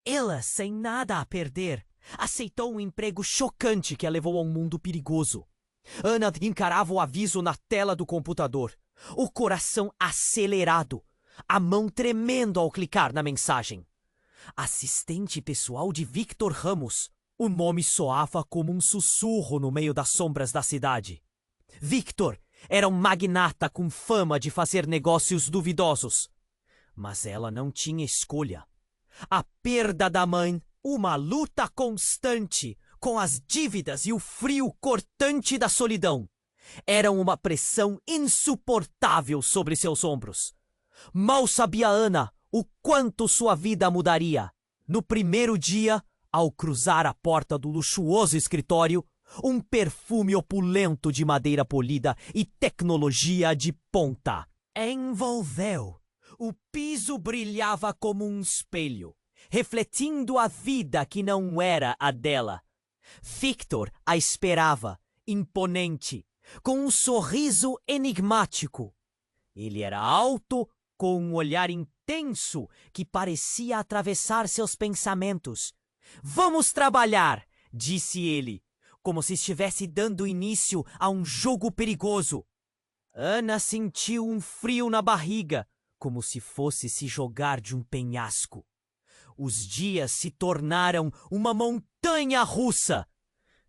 Ela, sem nada a perder, aceitou um emprego chocante que a levou a um mundo perigoso. Ana encarava o aviso na tela do computador, o coração acelerado, a mão tremendo ao clicar na mensagem. Assistente pessoal de Victor Ramos. O nome soava como um sussurro no meio das sombras da cidade. Victor era um magnata com fama de fazer negócios duvidosos. Mas ela não tinha escolha. A perda da mãe, uma luta constante com as dívidas e o frio cortante da solidão eram uma pressão insuportável sobre seus ombros. Mal sabia Ana o quanto sua vida mudaria. No primeiro dia, ao cruzar a porta do luxuoso escritório, um perfume opulento de madeira polida e tecnologia de ponta envolveu. O piso brilhava como um espelho, refletindo a vida que não era a dela. Victor a esperava, imponente, com um sorriso enigmático. Ele era alto, com um olhar intenso que parecia atravessar seus pensamentos. "Vamos trabalhar", disse ele, como se estivesse dando início a um jogo perigoso. Ana sentiu um frio na barriga, como se fosse se jogar de um penhasco. Os dias se tornaram uma montanha russa.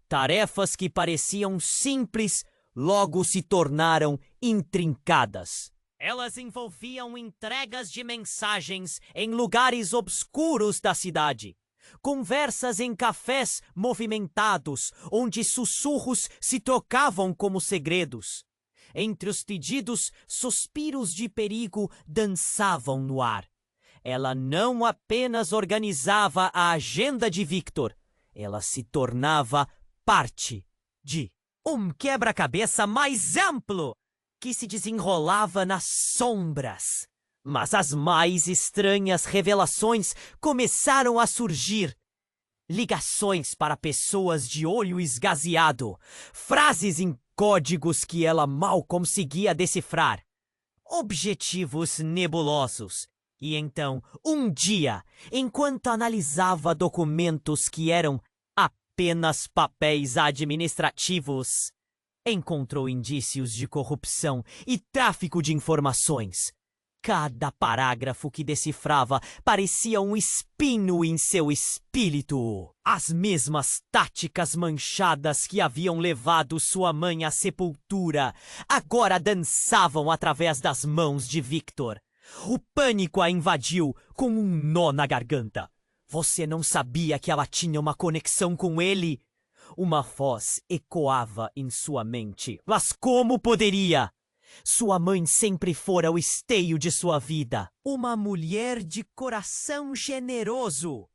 Tarefas que pareciam simples logo se tornaram intrincadas. Elas envolviam entregas de mensagens em lugares obscuros da cidade. Conversas em cafés movimentados, onde sussurros se trocavam como segredos. Entre os pedidos, suspiros de perigo dançavam no ar. Ela não apenas organizava a agenda de Victor, ela se tornava parte de um quebra-cabeça mais amplo que se desenrolava nas sombras. Mas as mais estranhas revelações começaram a surgir. Ligações para pessoas de olho esgazeado, frases em códigos que ela mal conseguia decifrar, objetivos nebulosos. E então, um dia, enquanto analisava documentos que eram apenas papéis administrativos, encontrou indícios de corrupção e tráfico de informações. Cada parágrafo que decifrava parecia um espinho em seu espírito. As mesmas táticas manchadas que haviam levado sua mãe à sepultura agora dançavam através das mãos de Victor. O pânico a invadiu com um nó na garganta. Você não sabia que ela tinha uma conexão com ele? Uma voz ecoava em sua mente. Mas como poderia? Sua mãe sempre fora o esteio de sua vida. Uma mulher de coração generoso.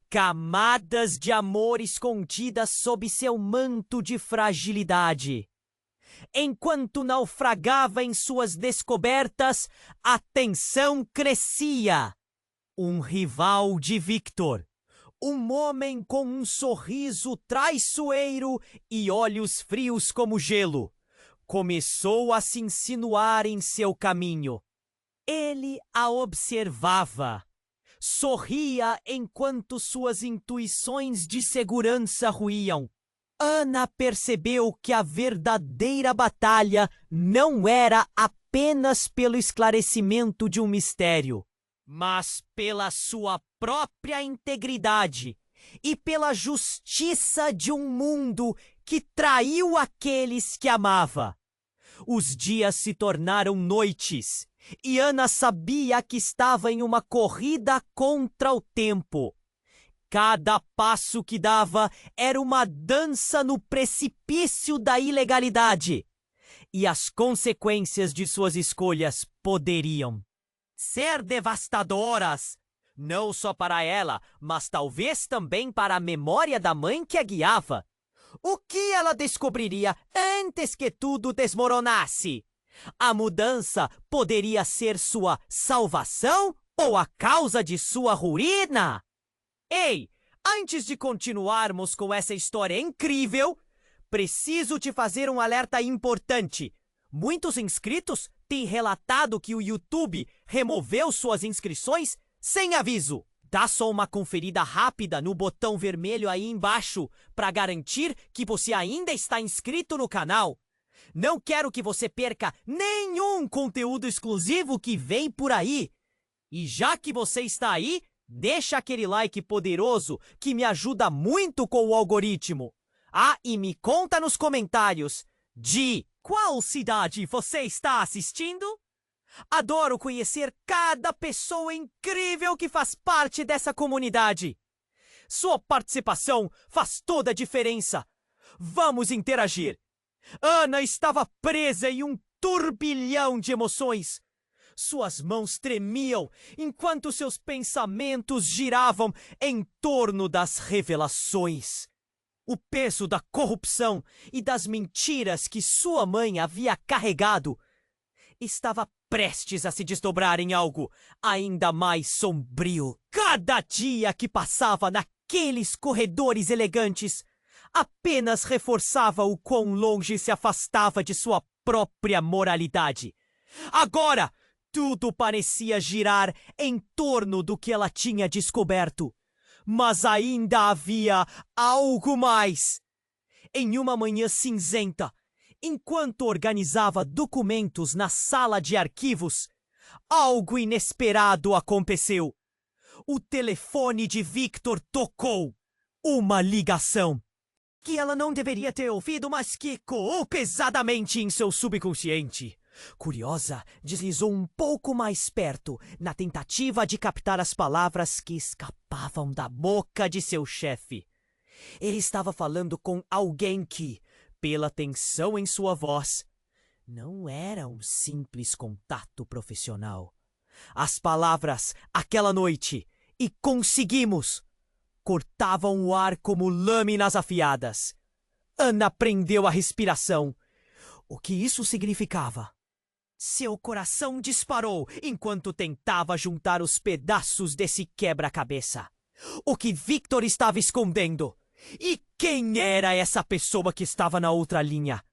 Camadas de amor escondidas sob seu manto de fragilidade. Enquanto naufragava em suas descobertas, a tensão crescia. Um rival de Victor. Um homem com um sorriso traiçoeiro e olhos frios como gelo. Começou a se insinuar em seu caminho. Ele a observava. Sorria enquanto suas intuições de segurança ruíam. Ana percebeu que a verdadeira batalha não era apenas pelo esclarecimento de um mistério, mas pela sua própria integridade e pela justiça de um mundo que traiu aqueles que amava. Os dias se tornaram noites, e Ana sabia que estava em uma corrida contra o tempo. Cada passo que dava era uma dança no precipício da ilegalidade, e as consequências de suas escolhas poderiam ser devastadoras, não só para ela, mas talvez também para a memória da mãe que a guiava. O que ela descobriria antes que tudo desmoronasse? A mudança poderia ser sua salvação ou a causa de sua ruína? Ei, antes de continuarmos com essa história incrível, preciso te fazer um alerta importante. Muitos inscritos têm relatado que o YouTube removeu suas inscrições sem aviso. Dá só uma conferida rápida no botão vermelho aí embaixo para garantir que você ainda está inscrito no canal. Não quero que você perca nenhum conteúdo exclusivo que vem por aí. E já que você está aí, deixa aquele like poderoso que me ajuda muito com o algoritmo. Ah, e me conta nos comentários de qual cidade você está assistindo? Adoro conhecer cada pessoa incrível que faz parte dessa comunidade. Sua participação faz toda a diferença. Vamos interagir. Ana estava presa em um turbilhão de emoções. Suas mãos tremiam enquanto seus pensamentos giravam em torno das revelações. O peso da corrupção e das mentiras que sua mãe havia carregado estava prestes a se desdobrar em algo ainda mais sombrio. Cada dia que passava naqueles corredores elegantes apenas reforçava o quão longe se afastava de sua própria moralidade. Agora, tudo parecia girar em torno do que ela tinha descoberto. Mas ainda havia algo mais. Em uma manhã cinzenta, enquanto organizava documentos na sala de arquivos, algo inesperado aconteceu. O telefone de Victor tocou. Uma ligação que ela não deveria ter ouvido, mas que ecoou pesadamente em seu subconsciente. Curiosa, deslizou um pouco mais perto, na tentativa de captar as palavras que escapavam da boca de seu chefe. Ele estava falando com alguém que, pela tensão em sua voz, não era um simples contato profissional. As palavras, aquela noite, e conseguimos, cortavam o ar como lâminas afiadas. Ana prendeu a respiração. O que isso significava? Seu coração disparou enquanto tentava juntar os pedaços desse quebra-cabeça. O que Victor estava escondendo? E quem era essa pessoa que estava na outra linha?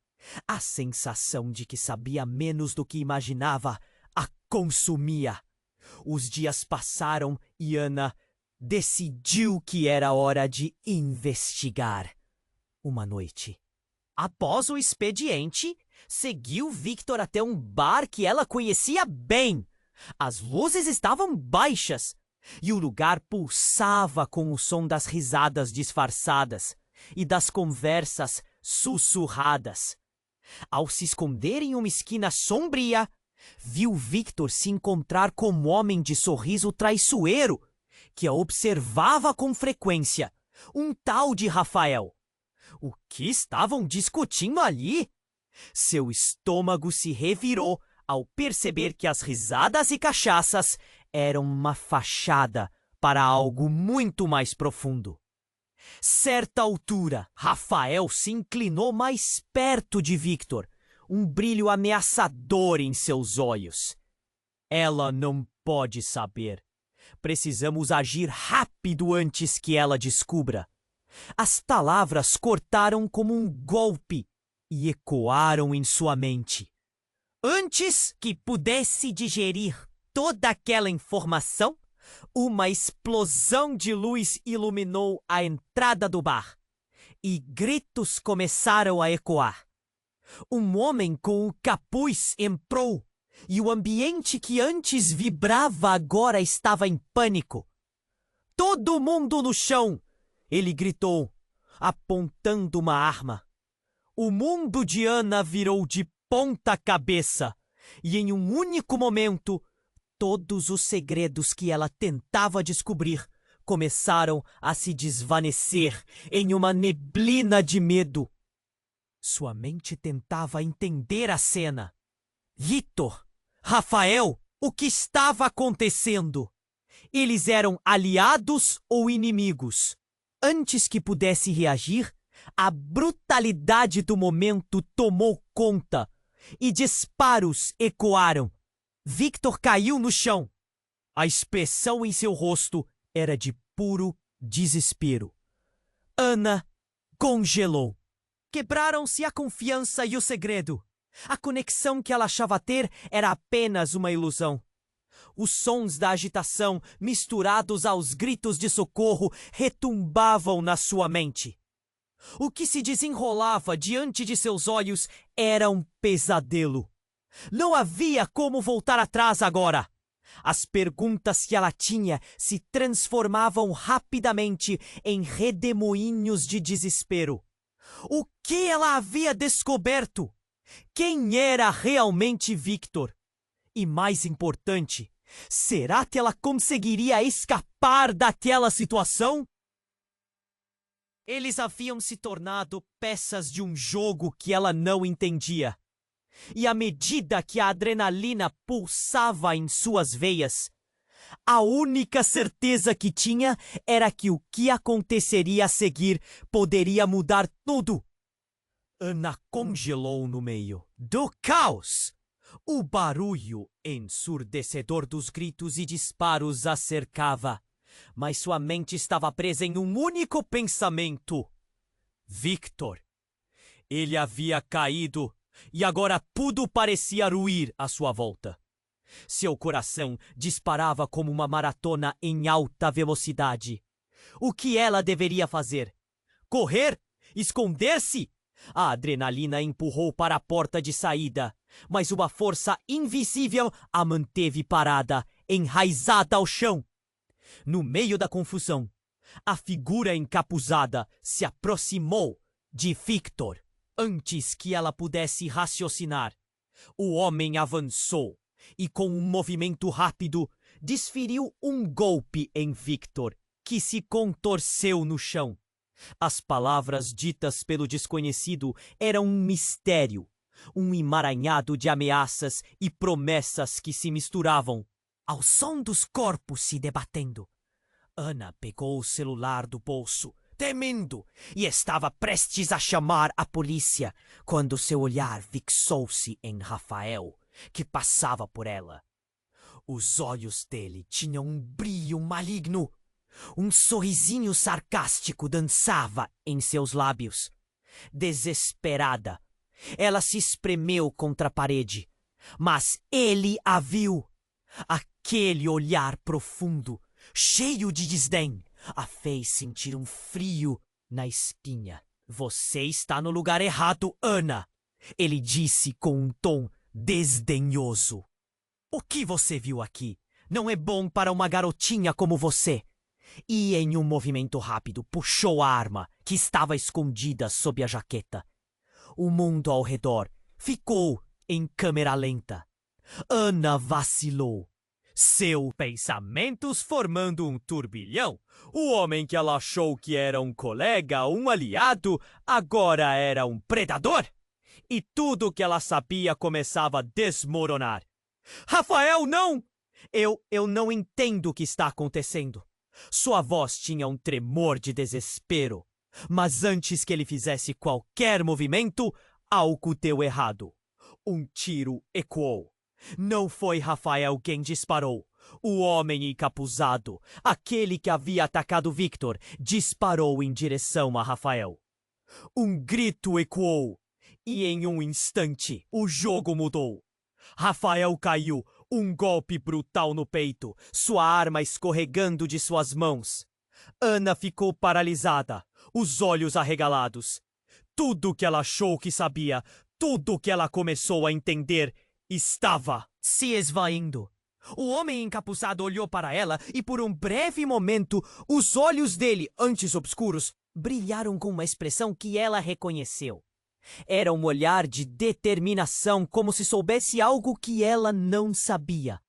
A sensação de que sabia menos do que imaginava a consumia. Os dias passaram e Ana decidiu que era hora de investigar. Uma noite, após o expediente, seguiu Victor até um bar que ela conhecia bem. As luzes estavam baixas e o lugar pulsava com o som das risadas disfarçadas e das conversas sussurradas. Ao se esconder em uma esquina sombria, viu Victor se encontrar com um homem de sorriso traiçoeiro que a observava com frequência, um tal de Rafael. O que estavam discutindo ali? Seu estômago se revirou ao perceber que as risadas e cachaças eram uma fachada para algo muito mais profundo. Certa altura, Rafael se inclinou mais perto de Victor, um brilho ameaçador em seus olhos. Ela não pode saber. Precisamos agir rápido antes que ela descubra. As palavras cortaram como um golpe e ecoaram em sua mente. Antes que pudesse digerir toda aquela informação, uma explosão de luz iluminou a entrada do bar e gritos começaram a ecoar. Um homem com o capuz entrou e o ambiente que antes vibrava agora estava em pânico. Todo mundo no chão! Ele gritou, apontando uma arma. O mundo de Ana virou de ponta cabeça e em um único momento, todos os segredos que ela tentava descobrir começaram a se desvanecer em uma neblina de medo. Sua mente tentava entender a cena. Victor, Rafael, o que estava acontecendo? Eles eram aliados ou inimigos? Antes que pudesse reagir, a brutalidade do momento tomou conta e disparos ecoaram. Victor caiu no chão. A expressão em seu rosto era de puro desespero. Ana congelou. Quebraram-se a confiança e o segredo. A conexão que ela achava ter era apenas uma ilusão. Os sons da agitação, misturados aos gritos de socorro, retumbavam na sua mente. O que se desenrolava diante de seus olhos era um pesadelo. Não havia como voltar atrás agora. As perguntas que ela tinha se transformavam rapidamente em redemoinhos de desespero. O que ela havia descoberto? Quem era realmente Victor? E mais importante, será que ela conseguiria escapar daquela situação? Eles haviam se tornado peças de um jogo que ela não entendia. E à medida que a adrenalina pulsava em suas veias, a única certeza que tinha era que o que aconteceria a seguir poderia mudar tudo. Ana congelou no meio do caos. O barulho ensurdecedor dos gritos e disparos a cercava, mas sua mente estava presa em um único pensamento: Victor. Ele havia caído e agora tudo parecia ruir à sua volta. Seu coração disparava como uma maratona em alta velocidade. O que ela deveria fazer? Correr? Esconder-se? A adrenalina empurrou para a porta de saída, mas uma força invisível a manteve parada, enraizada ao chão. No meio da confusão, a figura encapuzada se aproximou de Victor. Antes que ela pudesse raciocinar, o homem avançou e, com um movimento rápido, desferiu um golpe em Victor, que se contorceu no chão. As palavras ditas pelo desconhecido eram um mistério, um emaranhado de ameaças e promessas que se misturavam ao som dos corpos se debatendo. Ana pegou o celular do bolso, temendo, e estava prestes a chamar a polícia, quando seu olhar fixou-se em Rafael, que passava por ela. Os olhos dele tinham um brilho maligno. Um sorrisinho sarcástico dançava em seus lábios. Desesperada, ela se espremeu contra a parede, mas ele a viu. Aquele olhar profundo, cheio de desdém, a fez sentir um frio na espinha. Você está no lugar errado, Ana, ele disse com um tom desdenhoso. O que você viu aqui não é bom para uma garotinha como você. E em um movimento rápido puxou a arma que estava escondida sob a jaqueta. O mundo ao redor ficou em câmera lenta. Ana vacilou. Seus pensamentos formando um turbilhão. O homem que ela achou que era um colega, um aliado, agora era um predador. E tudo que ela sabia começava a desmoronar. Rafael, não! Eu não entendo o que está acontecendo. Sua voz tinha um tremor de desespero. Mas antes que ele fizesse qualquer movimento, algo deu errado. Um tiro ecoou. Não foi Rafael quem disparou. O homem encapuzado, aquele que havia atacado Victor, disparou em direção a Rafael. Um grito ecoou. E em um instante, o jogo mudou. Rafael caiu, um golpe brutal no peito, sua arma escorregando de suas mãos. Ana ficou paralisada, os olhos arregalados. Tudo que ela achou que sabia, tudo que ela começou a entender, estava se esvaindo. O homem encapuzado olhou para ela e por um breve momento, os olhos dele, antes obscuros, brilharam com uma expressão que ela reconheceu. Era um olhar de determinação, como se soubesse algo que ela não sabia.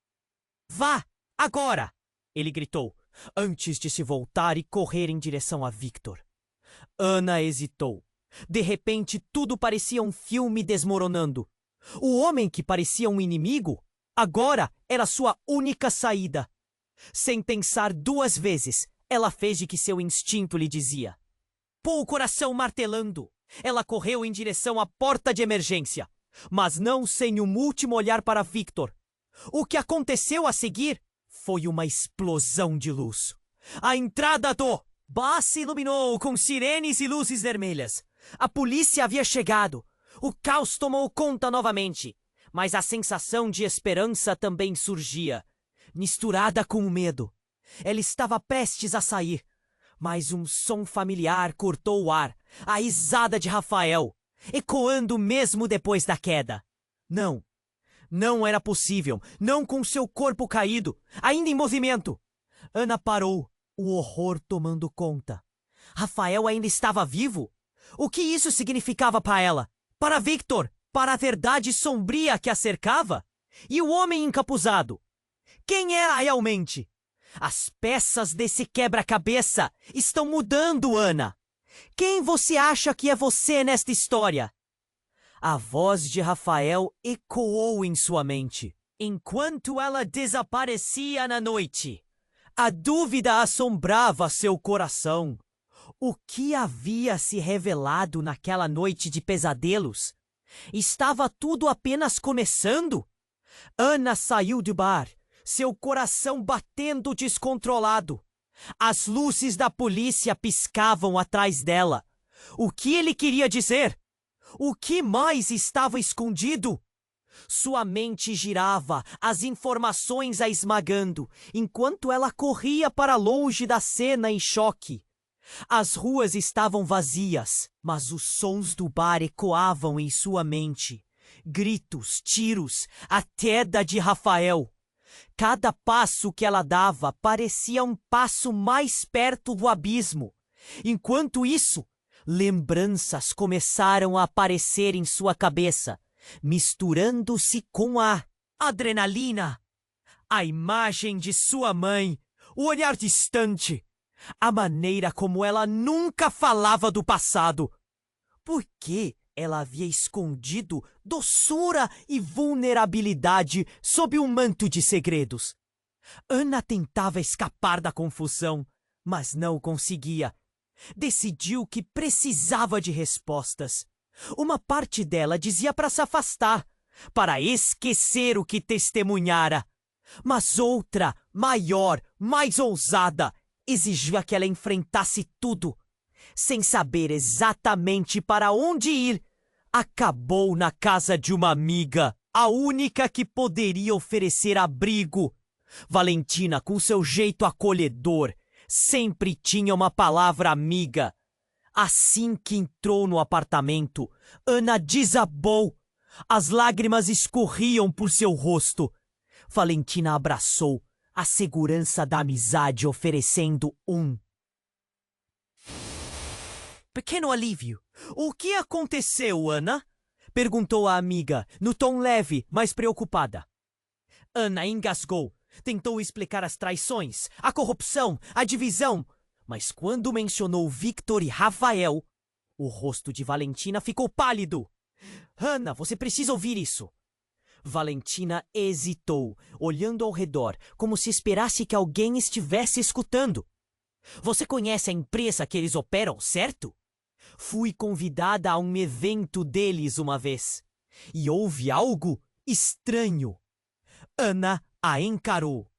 Vá, agora! Ele gritou, antes de se voltar e correr em direção a Victor. Ana hesitou. De repente, tudo parecia um filme desmoronando. O homem que parecia um inimigo, agora era sua única saída. Sem pensar duas vezes, ela fez de que seu instinto lhe dizia. Pôs o coração martelando. Ela correu em direção à porta de emergência, mas não sem um último olhar para Victor. O que aconteceu a seguir foi uma explosão de luz. A entrada do bar se iluminou com sirenes e luzes vermelhas. A polícia havia chegado. O caos tomou conta novamente, mas a sensação de esperança também surgia. misturada com o medo. Ela estava prestes a sair, mas um som familiar cortou o ar, a risada de Rafael, ecoando mesmo depois da queda. Não, não era possível, não com seu corpo caído, ainda em movimento. Ana parou, o horror tomando conta. Rafael ainda estava vivo? O que isso significava para ela? Para Victor? Para a verdade sombria que a cercava? E o homem encapuzado? Quem era realmente? As peças desse quebra-cabeça estão mudando, Ana. Quem você acha que é você nesta história? A voz de Rafael ecoou em sua mente, enquanto ela desaparecia na noite. A dúvida assombrava seu coração. O que havia se revelado naquela noite de pesadelos? Estava tudo apenas começando? Ana saiu do bar, seu coração batendo descontrolado. As luzes da polícia piscavam atrás dela. O que ele queria dizer? O que mais estava escondido? Sua mente girava, as informações a esmagando, enquanto ela corria para longe da cena em choque. As ruas estavam vazias, mas os sons do bar ecoavam em sua mente. Gritos, tiros, a queda de Rafael. Cada passo que ela dava parecia um passo mais perto do abismo. Enquanto isso, lembranças começaram a aparecer em sua cabeça, misturando-se com a adrenalina. A imagem de sua mãe, o olhar distante, a maneira como ela nunca falava do passado. Por que ela havia escondido doçura e vulnerabilidade sob um manto de segredos? Ana tentava escapar da confusão, mas não conseguia. Decidiu que precisava de respostas. Uma parte dela dizia para se afastar, para esquecer o que testemunhara. Mas outra, maior, mais ousada, exigia que ela enfrentasse tudo. Sem saber exatamente para onde ir, acabou na casa de uma amiga, a única que poderia oferecer abrigo. Valentina, com seu jeito acolhedor, sempre tinha uma palavra amiga. Assim que entrou no apartamento, Ana desabou. As lágrimas escorriam por seu rosto. Valentina abraçou, a segurança da amizade oferecendo um pequeno alívio. O que aconteceu, Ana? Perguntou a amiga, no tom leve, mas preocupada. Ana engasgou. Tentou explicar as traições, a corrupção, a divisão. Mas quando mencionou Victor e Rafael, o rosto de Valentina ficou pálido. Ana, você precisa ouvir isso. Valentina hesitou, olhando ao redor, como se esperasse que alguém estivesse escutando. Você conhece a empresa que eles operam, certo? Fui convidada a um evento deles uma vez. E houve algo estranho. Ana a encarou.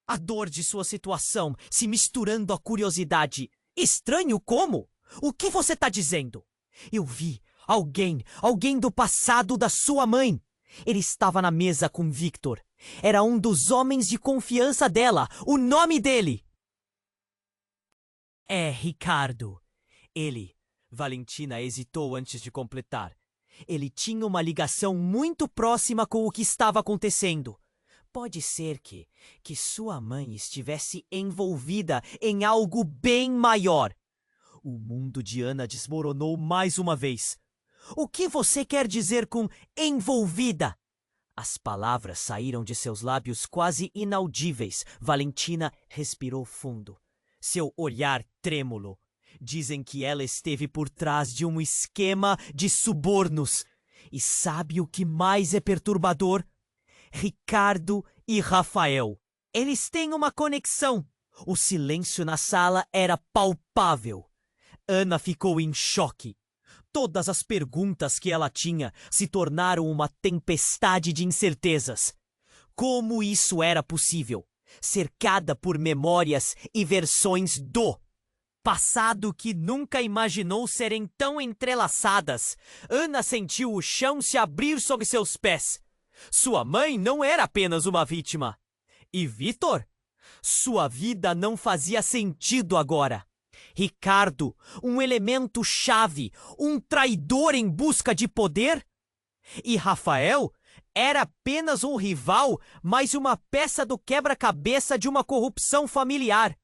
A dor de sua situação se misturando à curiosidade. Estranho como? O que você está dizendo? Eu vi alguém do passado da sua mãe. Ele estava na mesa com Victor. Era um dos homens de confiança dela. O nome dele é Ricardo. Valentina hesitou antes de completar. Ele tinha uma ligação muito próxima com o que estava acontecendo. Pode ser que sua mãe estivesse envolvida em algo bem maior. O mundo de Ana desmoronou mais uma vez. O que você quer dizer com envolvida? As palavras saíram de seus lábios quase inaudíveis. Valentina respirou fundo. Seu olhar trêmulo. Dizem que ela esteve por trás de um esquema de subornos. E sabe o que mais é perturbador? Ricardo e Rafael. Eles têm uma conexão. O silêncio na sala era palpável. Ana ficou em choque. Todas as perguntas que ela tinha se tornaram uma tempestade de incertezas. Como isso era possível? Cercada por memórias e versões do passado que nunca imaginou serem tão entrelaçadas, Ana sentiu o chão se abrir sob seus pés. Sua mãe não era apenas uma vítima. E Vitor? Sua vida não fazia sentido agora. Ricardo, um elemento chave, um traidor em busca de poder? E Rafael era apenas um rival, mais uma peça do quebra-cabeça de uma corrupção familiar.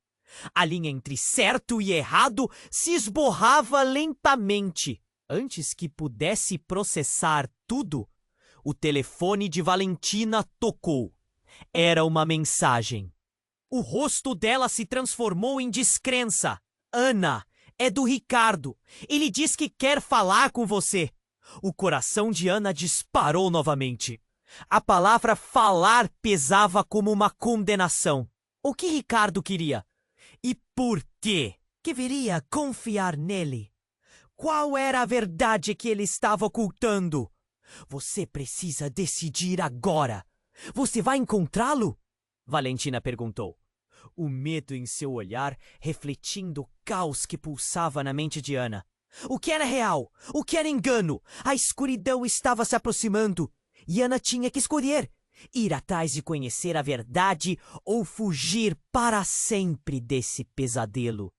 A linha entre certo e errado se esborrava lentamente. Antes que pudesse processar tudo, o telefone de Valentina tocou. Era uma mensagem. O rosto dela se transformou em descrença. Ana, é do Ricardo. Ele diz que quer falar com você. O coração de Ana disparou novamente. A palavra falar pesava como uma condenação. O que Ricardo queria? E por quê? Que viria confiar nele? Qual era a verdade que ele estava ocultando? Você precisa decidir agora. Você vai encontrá-lo? Valentina perguntou. O medo em seu olhar refletindo o caos que pulsava na mente de Ana. O que era real? O que era engano? A escuridão estava se aproximando. E Ana tinha que escolher. Ir atrás de conhecer a verdade ou fugir para sempre desse pesadelo.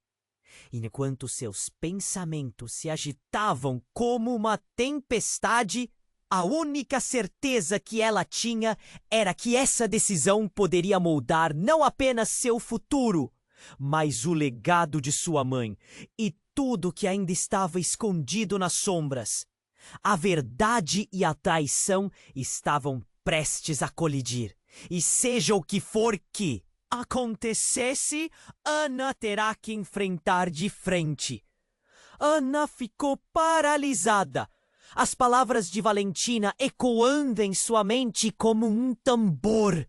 Enquanto seus pensamentos se agitavam como uma tempestade, a única certeza que ela tinha era que essa decisão poderia moldar não apenas seu futuro, mas o legado de sua mãe e tudo que ainda estava escondido nas sombras. A verdade e a traição estavam prestes a colidir, e seja o que for que acontecesse, Ana terá que enfrentar de frente. Ana ficou paralisada, as palavras de Valentina ecoando em sua mente como um tambor.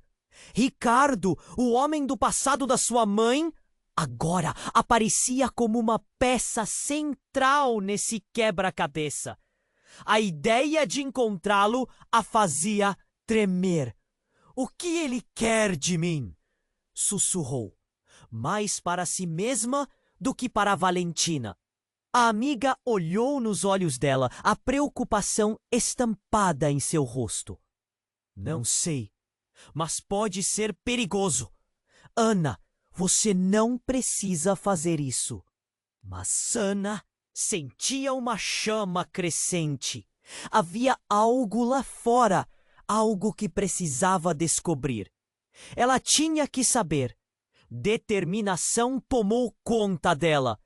Ricardo, o homem do passado da sua mãe, agora aparecia como uma peça central nesse quebra-cabeça. A ideia de encontrá-lo a fazia tremer. O que ele quer de mim? Sussurrou, mais para si mesma do que para Valentina. A amiga olhou nos olhos dela, a preocupação estampada em seu rosto. Não sei, mas pode ser perigoso. Ana, você não precisa fazer isso. Mas Ana sentia uma chama crescente. Havia algo lá fora, algo que precisava descobrir. Ela tinha que saber. Determinação tomou conta dela.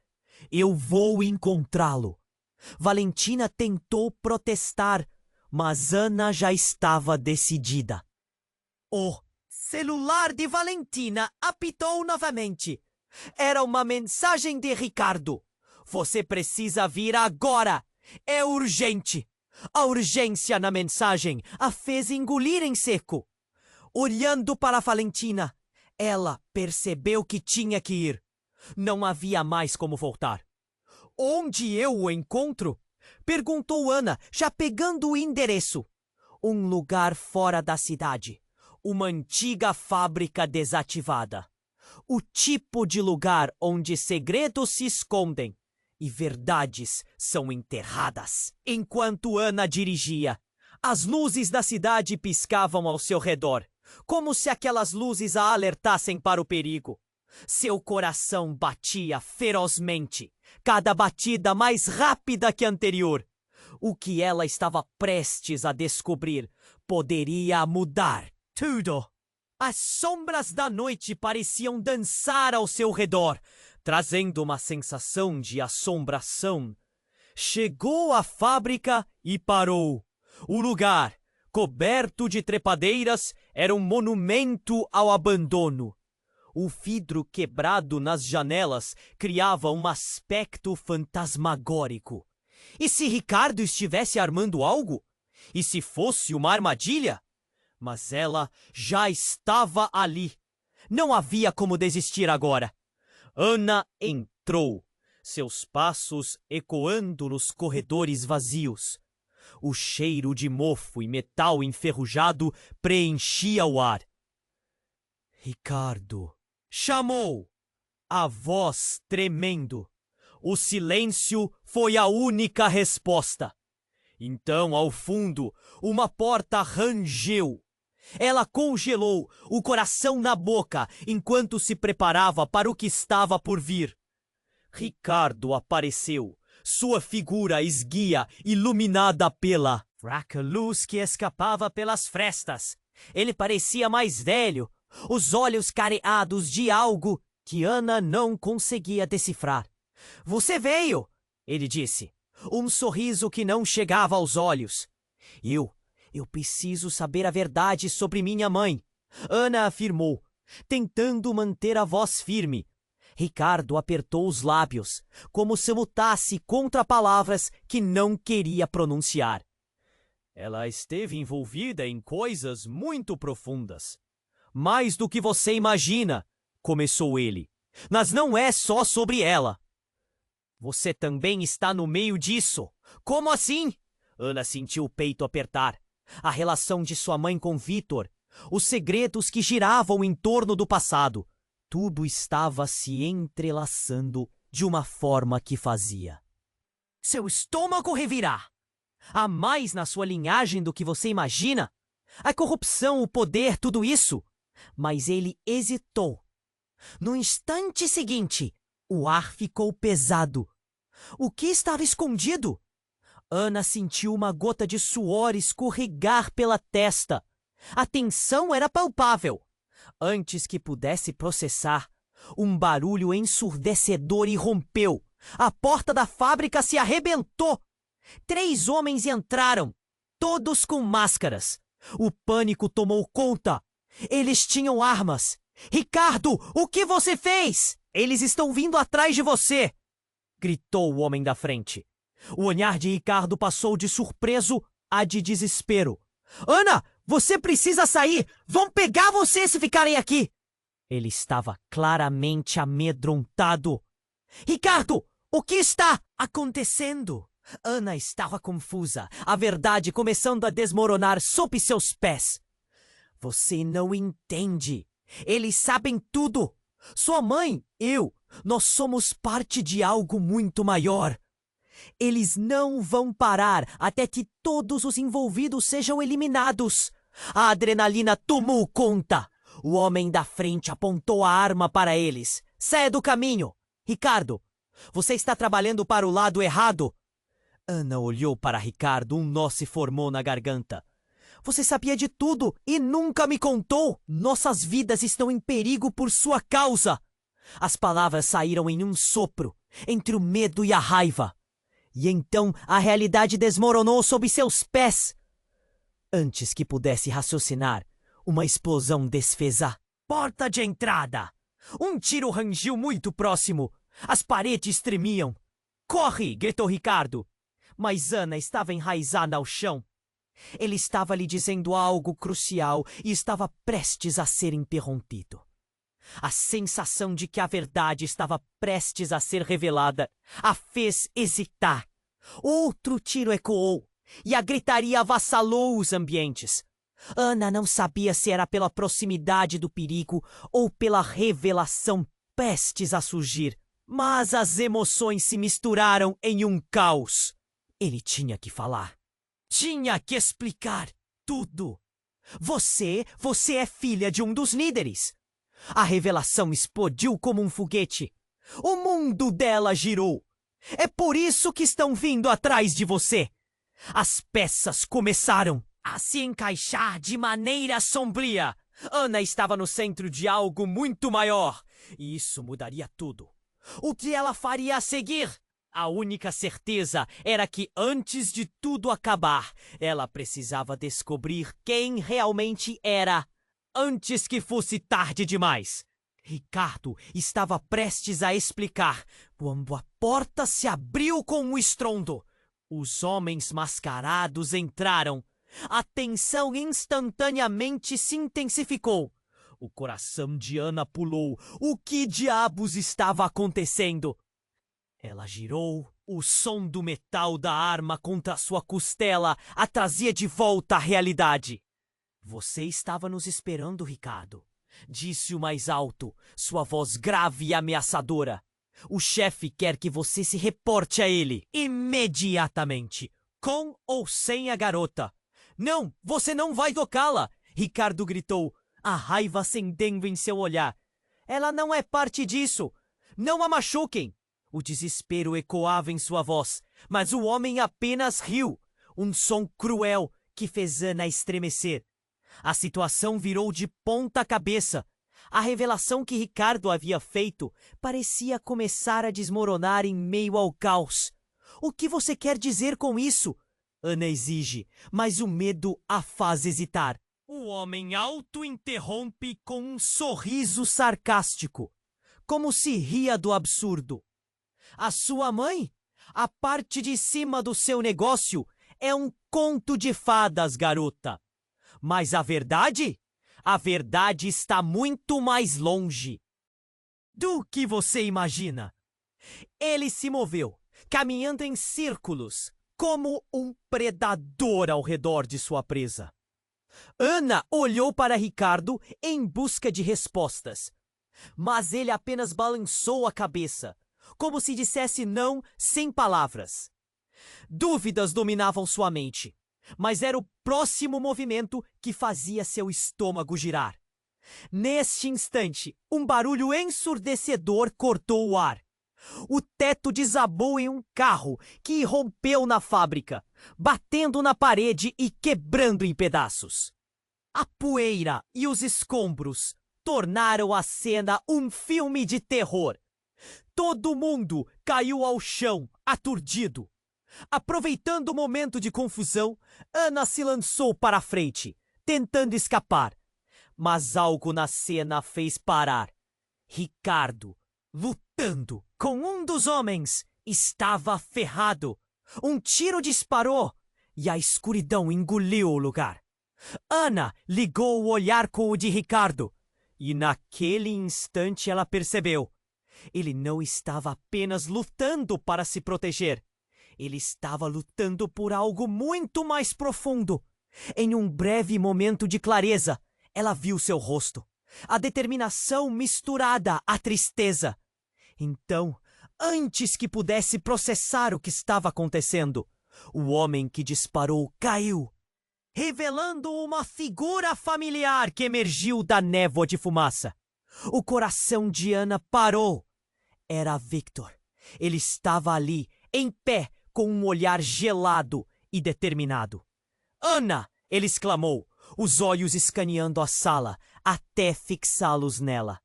Eu vou encontrá-lo. Valentina tentou protestar, mas Ana já estava decidida. O celular de Valentina apitou novamente. Era uma mensagem de Ricardo. Você precisa vir agora. É urgente. A urgência na mensagem a fez engolir em seco. Olhando para Valentina, ela percebeu que tinha que ir. Não havia mais como voltar. Onde eu o encontro? Perguntou Ana, já pegando o endereço. Um lugar fora da cidade. Uma antiga fábrica desativada. O tipo de lugar onde segredos se escondem e verdades são enterradas. Enquanto Ana dirigia, as luzes da cidade piscavam ao seu redor, como se aquelas luzes a alertassem para o perigo. Seu coração batia ferozmente, cada batida mais rápida que a anterior. O que ela estava prestes a descobrir poderia mudar tudo. As sombras da noite pareciam dançar ao seu redor, trazendo uma sensação de assombração. Chegou à fábrica e parou. O lugar, coberto de trepadeiras, era um monumento ao abandono. O vidro quebrado nas janelas criava um aspecto fantasmagórico. E se Ricardo estivesse armando algo? E se fosse uma armadilha? Mas ela já estava ali. Não havia como desistir agora. Ana entrou, seus passos ecoando nos corredores vazios. O cheiro de mofo e metal enferrujado preenchia o ar. Ricardo chamou, a voz tremendo. O silêncio foi a única resposta. Então, ao fundo, uma porta rangeu. Ela congelou, o coração na boca, enquanto se preparava para o que estava por vir. Ricardo apareceu, sua figura esguia, iluminada pela fraca luz que escapava pelas frestas. Ele parecia mais velho, os olhos careados de algo que Ana não conseguia decifrar. Você veio, ele disse, um sorriso que não chegava aos olhos. Eu preciso saber a verdade sobre minha mãe, Ana afirmou, tentando manter a voz firme. Ricardo apertou os lábios, como se lutasse contra palavras que não queria pronunciar. Ela esteve envolvida em coisas muito profundas. Mais do que você imagina, começou ele. Mas não é só sobre ela. Você também está no meio disso. Como assim? Ana sentiu o peito apertar. A relação de sua mãe com Vítor, os segredos que giravam em torno do passado, tudo estava se entrelaçando de uma forma que fazia seu estômago revirar. Há mais na sua linhagem do que você imagina. A corrupção, o poder, tudo isso. Mas ele hesitou. No instante seguinte, o ar ficou pesado. O que estava escondido? Ana sentiu uma gota de suor escorregar pela testa. A tensão era palpável. Antes que pudesse processar, um barulho ensurdecedor irrompeu. A porta da fábrica se arrebentou. 3 homens entraram, todos com máscaras. O pânico tomou conta. Eles tinham armas. Ricardo, o que você fez? Eles estão vindo atrás de você! Gritou o homem da frente. O olhar de Ricardo passou de surpreso a de desespero. Ana, você precisa sair! Vão pegar você se ficarem aqui! Ele estava claramente amedrontado. Ricardo, o que está acontecendo? Ana estava confusa, a verdade começando a desmoronar sob seus pés. Você não entende. Eles sabem tudo. Sua mãe, nós somos parte de algo muito maior. Eles não vão parar até que todos os envolvidos sejam eliminados. A adrenalina tomou conta. O homem da frente apontou a arma para eles. Saia do caminho. Ricardo, você está trabalhando para o lado errado. Ana olhou para Ricardo, um nó se formou na garganta. Você sabia de tudo e nunca me contou. Nossas vidas estão em perigo por sua causa. As palavras saíram em um sopro, entre o medo e a raiva. E então a realidade desmoronou sob seus pés. Antes que pudesse raciocinar, uma explosão desfez a porta de entrada. Um tiro rangiu muito próximo. As paredes tremiam. Corre! Gritou Ricardo. Mas Ana estava enraizada ao chão. Ele estava lhe dizendo algo crucial e estava prestes a ser interrompido. A sensação de que a verdade estava prestes a ser revelada a fez hesitar. Outro tiro ecoou e a gritaria avassalou os ambientes. Ana não sabia se era pela proximidade do perigo ou pela revelação prestes a surgir, mas as emoções se misturaram em um caos. Ele tinha que falar. Tinha que explicar tudo. Você é filha de um dos líderes. A revelação explodiu como um foguete. O mundo dela girou. É por isso que estão vindo atrás de você. As peças começaram a se encaixar de maneira sombria. Ana estava no centro de algo muito maior. E isso mudaria tudo. O que ela faria a seguir? A única certeza era que antes de tudo acabar, ela precisava descobrir quem realmente era, antes que fosse tarde demais. Ricardo estava prestes a explicar, quando a porta se abriu com um estrondo. Os homens mascarados entraram. A tensão instantaneamente se intensificou. O coração de Ana pulou. O que diabos estava acontecendo? Ela girou. O som do metal da arma contra sua costela a trazia de volta à realidade. Você estava nos esperando, Ricardo, disse o mais alto, sua voz grave e ameaçadora. O chefe quer que você se reporte a ele, imediatamente, com ou sem a garota. Não, você não vai tocá-la. Ricardo gritou, a raiva acendendo em seu olhar. Ela não é parte disso! Não a machuquem! O desespero ecoava em sua voz, mas o homem apenas riu, um som cruel que fez Ana estremecer. A situação virou de ponta cabeça. A revelação que Ricardo havia feito parecia começar a desmoronar em meio ao caos. O que você quer dizer com isso? Ana exige, mas o medo a faz hesitar. O homem alto interrompe com um sorriso sarcástico, como se ria do absurdo. A sua mãe? A parte de cima do seu negócio é um conto de fadas, garota. Mas a verdade? A verdade está muito mais longe do que você imagina. Ele se moveu, caminhando em círculos, como um predador ao redor de sua presa. Ana olhou para Ricardo em busca de respostas, mas ele apenas balançou a cabeça, como se dissesse não sem palavras. Dúvidas dominavam sua mente, mas era o próximo movimento que fazia seu estômago girar. Neste instante, um barulho ensurdecedor cortou o ar. O teto desabou em um carro que irrompeu na fábrica, batendo na parede e quebrando em pedaços. A poeira e os escombros tornaram a cena um filme de terror. Todo mundo caiu ao chão, aturdido. Aproveitando o momento de confusão, Ana se lançou para a frente, tentando escapar. Mas algo na cena a fez parar. Ricardo, lutando com um dos homens, estava ferrado. Um tiro disparou e a escuridão engoliu o lugar. Ana ligou o olhar com o de Ricardo e naquele instante ela percebeu. Ele não estava apenas lutando para se proteger. Ele estava lutando por algo muito mais profundo. Em um breve momento de clareza, ela viu seu rosto. A determinação misturada à tristeza. Então, antes que pudesse processar o que estava acontecendo, o homem que disparou caiu, revelando uma figura familiar que emergiu da névoa de fumaça. O coração de Ana parou. Era Victor. Ele estava ali, em pé, com um olhar gelado e determinado. Ana! Ele exclamou, os olhos escaneando a sala, até fixá-los nela.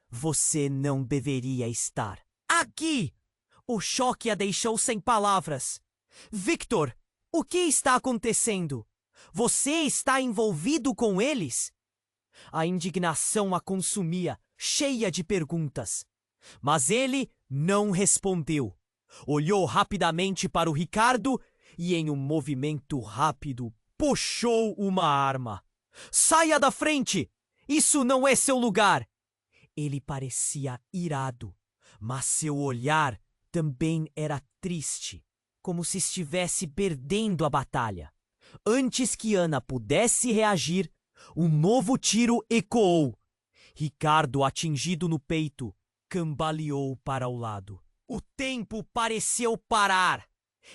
Você não deveria estar aqui! O choque a deixou sem palavras. Victor, o que está acontecendo? Você está envolvido com eles? A indignação a consumia, cheia de perguntas. Mas ele não respondeu. Olhou rapidamente para o Ricardo e, em um movimento rápido, puxou uma arma. Saia da frente! Isso não é seu lugar! Ele parecia irado, mas seu olhar também era triste, como se estivesse perdendo a batalha. Antes que Ana pudesse reagir, um novo tiro ecoou. Ricardo, atingido no peito, cambaleou para o lado. O tempo pareceu parar.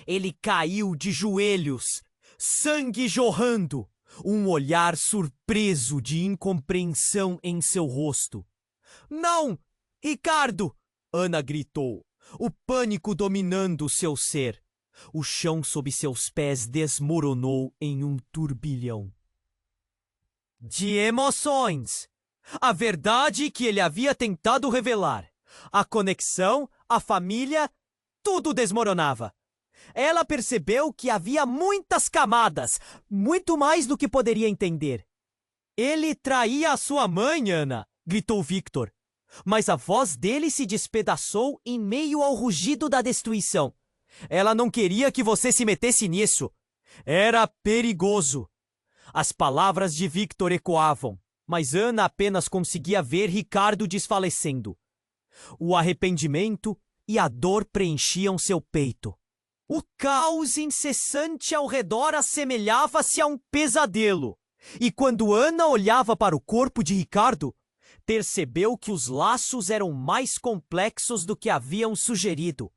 Ele caiu de joelhos, sangue jorrando, um olhar surpreso de incompreensão em seu rosto. Não! Ricardo! Ana gritou, o pânico dominando seu ser. O chão sob seus pés desmoronou em um turbilhão de emoções. A verdade que ele havia tentado revelar, a conexão, a família, tudo desmoronava. Ela percebeu que havia muitas camadas, muito mais do que poderia entender. Ele traía a sua mãe, Ana, gritou Victor. Mas a voz dele se despedaçou em meio ao rugido da destruição. Ela não queria que você se metesse nisso. Era perigoso. As palavras de Victor ecoavam, mas Ana apenas conseguia ver Ricardo desfalecendo. O arrependimento e a dor preenchiam seu peito. O caos incessante ao redor assemelhava-se a um pesadelo. E quando Ana olhava para o corpo de Ricardo, percebeu que os laços eram mais complexos do que haviam sugerido.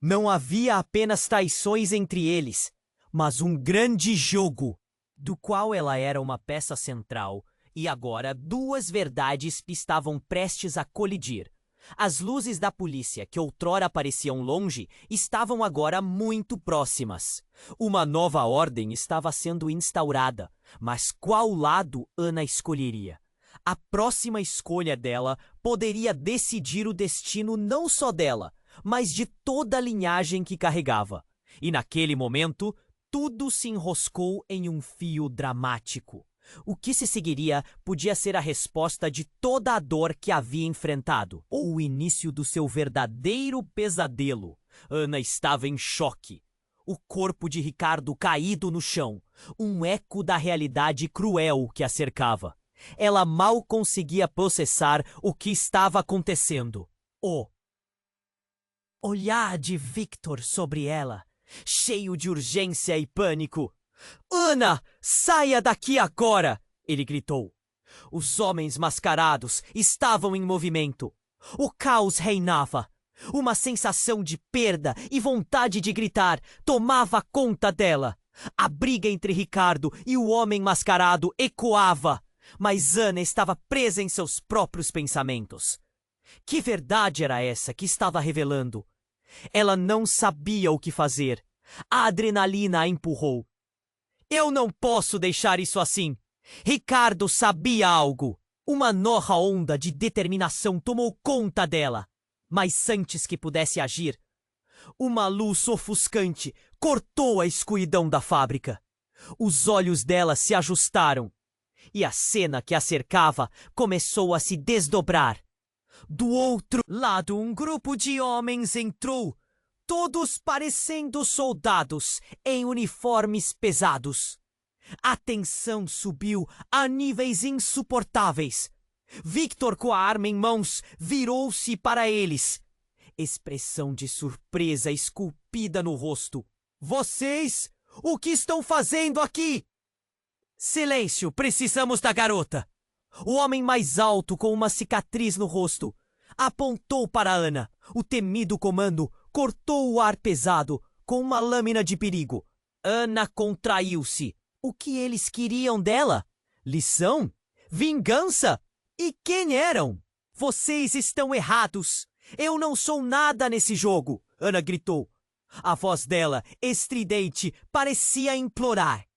Não havia apenas traições entre eles, mas um grande jogo do qual ela era uma peça central, e agora duas verdades estavam prestes a colidir. As luzes da polícia, que outrora pareciam longe, estavam agora muito próximas. Uma nova ordem estava sendo instaurada, mas qual lado Ana escolheria? A próxima escolha dela poderia decidir o destino não só dela, mas de toda a linhagem que carregava. E naquele momento, tudo se enroscou em um fio dramático. O que se seguiria podia ser a resposta de toda a dor que havia enfrentado, ou o início do seu verdadeiro pesadelo. Ana estava em choque. O corpo de Ricardo caído no chão, um eco da realidade cruel que a cercava. Ela mal conseguia processar o que estava acontecendo. O olhar de Victor sobre ela, cheio de urgência e pânico. "Ana, saia daqui agora!" ele gritou. Os homens mascarados estavam em movimento. O caos reinava. Uma sensação de perda e vontade de gritar tomava conta dela. A briga entre Ricardo e o homem mascarado ecoava, mas Ana estava presa em seus próprios pensamentos. Que verdade era essa que estava revelando? Ela não sabia o que fazer. A adrenalina a empurrou. "Eu não posso deixar isso assim." Ricardo sabia algo. Uma nova onda de determinação tomou conta dela. Mas antes que pudesse agir, uma luz ofuscante cortou a escuridão da fábrica. Os olhos dela se ajustaram e a cena que a cercava começou a se desdobrar. Do outro lado, um grupo de homens entrou, todos parecendo soldados em uniformes pesados. A tensão subiu a níveis insuportáveis. Victor, com a arma em mãos, virou-se para eles. Expressão de surpresa esculpida no rosto. "Vocês, o que estão fazendo aqui?" "Silêncio, precisamos da garota." O homem mais alto, com uma cicatriz no rosto, apontou para Ana. O temido comando cortou o ar pesado com uma lâmina de perigo. Ana contraiu-se. O que eles queriam dela? Lição? Vingança? E quem eram? "Vocês estão errados. Eu não sou nada nesse jogo", Ana gritou. A voz dela, estridente, parecia implorar.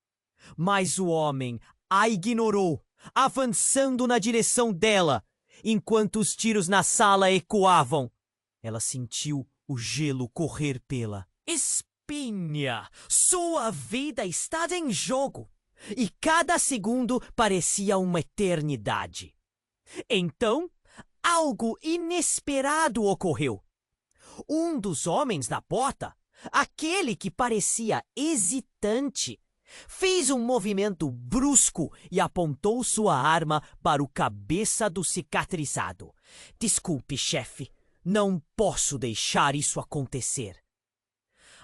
Mas o homem a ignorou, avançando na direção dela, enquanto os tiros na sala ecoavam. Ela sentiu o gelo correr pela espinha. Sua vida estava em jogo, e cada segundo parecia uma eternidade. Então, algo inesperado ocorreu. Um dos homens da porta, aquele que parecia hesitante, fez um movimento brusco e apontou sua arma para o cabeça do cicatrizado. "Desculpe, chefe, não posso deixar isso acontecer."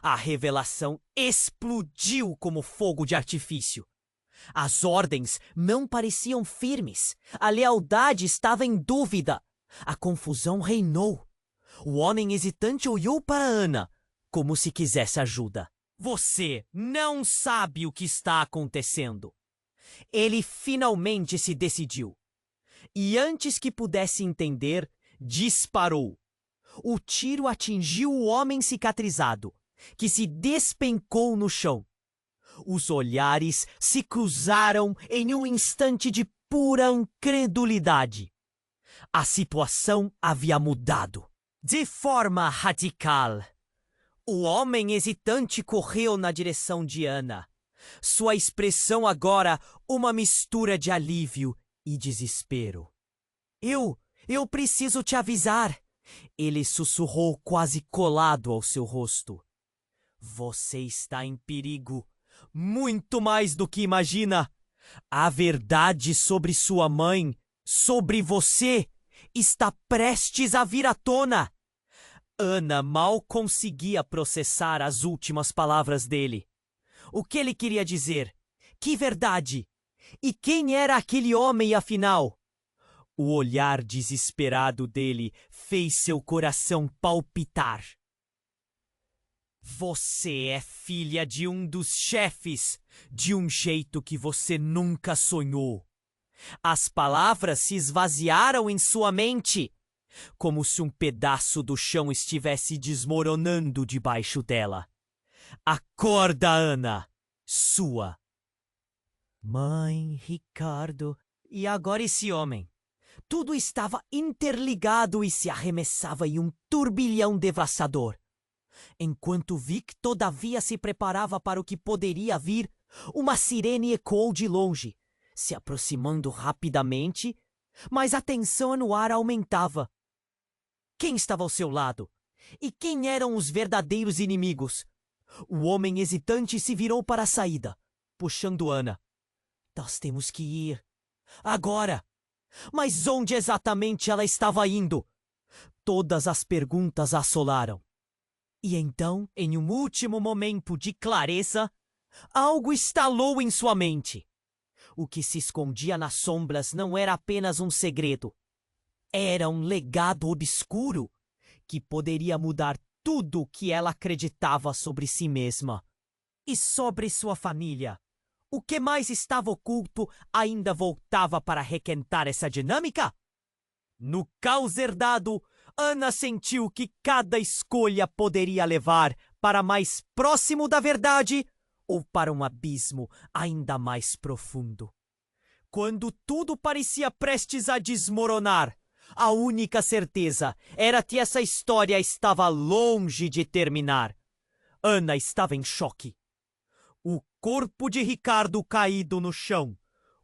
A revelação explodiu como fogo de artifício. As ordens não pareciam firmes. A lealdade estava em dúvida. A confusão reinou. O homem hesitante olhou para Ana, como se quisesse ajuda. "Você não sabe o que está acontecendo." Ele finalmente se decidiu. E antes que pudesse entender, disparou. O tiro atingiu o homem cicatrizado, que se despencou no chão. Os olhares se cruzaram em um instante de pura incredulidade. A situação havia mudado de forma radical. O homem hesitante correu na direção de Ana. Sua expressão agora uma mistura de alívio e desespero. Eu preciso te avisar." Ele sussurrou quase colado ao seu rosto. "Você está em perigo. Muito mais do que imagina. A verdade sobre sua mãe, sobre você, está prestes a vir à tona." Ana mal conseguia processar as últimas palavras dele. O que ele queria dizer? Que verdade? E quem era aquele homem, afinal? O olhar desesperado dele fez seu coração palpitar. Você é filha de um dos chefes, de um jeito que você nunca sonhou. As palavras se esvaziaram em sua mente, como se um pedaço do chão estivesse desmoronando debaixo dela. Acorda, Ana! Sua. Mãe, Ricardo, e agora esse homem? Tudo estava interligado e se arremessava em um turbilhão devastador. Enquanto Vic todavia se preparava para o que poderia vir, uma sirene ecoou de longe, se aproximando rapidamente, mas a tensão no ar aumentava. Quem estava ao seu lado? E quem eram os verdadeiros inimigos? O homem hesitante se virou para a saída, puxando Ana. Nós temos que ir. Agora! Mas onde exatamente ela estava indo? Todas as perguntas a assolaram. E então, em um último momento de clareza, algo estalou em sua mente. O que se escondia nas sombras não era apenas um segredo. Era um legado obscuro que poderia mudar tudo o que ela acreditava sobre si mesma. E sobre sua família. O que mais estava oculto ainda voltava para requentar essa dinâmica? No caos herdado, Ana sentiu que cada escolha poderia levar para mais próximo da verdade ou para um abismo ainda mais profundo. Quando tudo parecia prestes a desmoronar, a única certeza era que essa história estava longe de terminar. Ana estava em choque. O corpo de Ricardo caído no chão,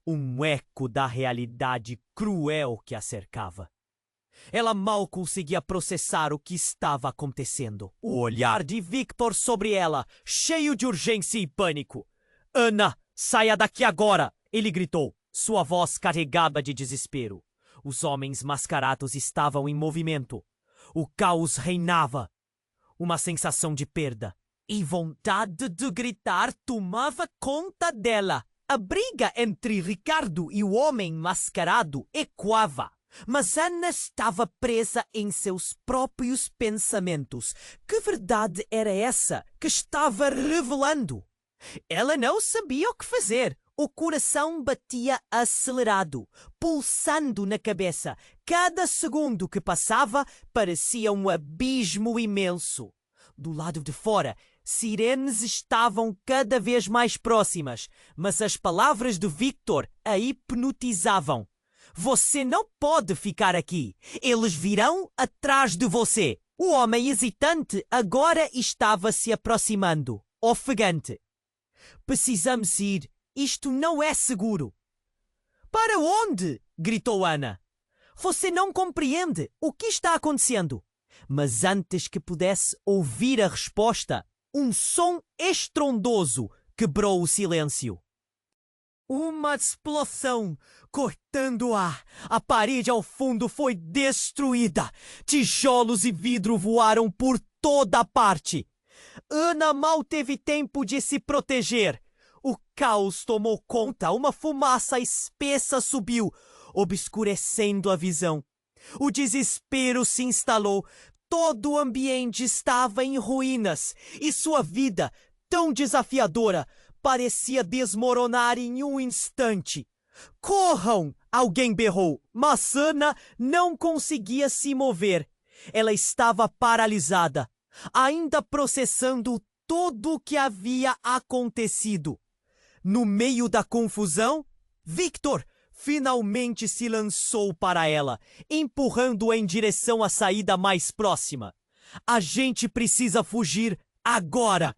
um eco da realidade cruel que a cercava. Ela mal conseguia processar o que estava acontecendo. O olhar de Victor sobre ela, cheio de urgência e pânico. Ana, saia daqui agora! Ele gritou, sua voz carregada de desespero. Os homens mascarados estavam em movimento. O caos reinava. Uma sensação de perda e vontade de gritar tomava conta dela. A briga entre Ricardo e o homem mascarado ecoava. Mas Ana estava presa em seus próprios pensamentos. Que verdade era essa que estava revelando? Ela não sabia o que fazer. O coração batia acelerado, pulsando na cabeça. Cada segundo que passava parecia um abismo imenso. Do lado de fora, sirenes estavam cada vez mais próximas, mas as palavras de Victor a hipnotizavam. Você não pode ficar aqui. Eles virão atrás de você. O homem hesitante agora estava se aproximando, ofegante. Precisamos ir. Isto não é seguro. Para onde? Gritou Ana. Você não compreende o que está acontecendo. Mas antes que pudesse ouvir a resposta, um som estrondoso quebrou o silêncio. Uma explosão, cortando o ar. A parede ao fundo foi destruída. Tijolos e vidro voaram por toda a parte. Ana mal teve tempo de se proteger. O caos tomou conta. Uma fumaça espessa subiu, obscurecendo a visão. O desespero se instalou. Todo o ambiente estava em ruínas e sua vida, tão desafiadora, parecia desmoronar em um instante. Corram! Alguém berrou, mas Ana não conseguia se mover. Ela estava paralisada, ainda processando tudo o que havia acontecido. No meio da confusão, Victor finalmente se lançou para ela, empurrando-a em direção à saída mais próxima. A gente precisa fugir agora!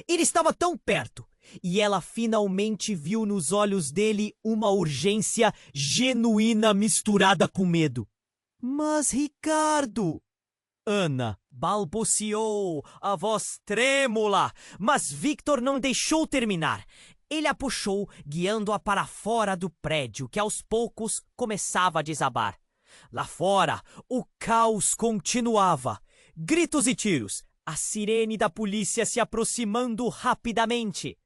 Ele estava tão perto. E ela finalmente viu nos olhos dele uma urgência genuína misturada com medo. Mas, Ricardo... Ana balbuciou, a voz trêmula, mas Victor não deixou terminar. Ele a puxou, guiando-a para fora do prédio, que aos poucos começava a desabar. Lá fora, o caos continuava. Gritos e tiros, a sirene da polícia se aproximando rapidamente.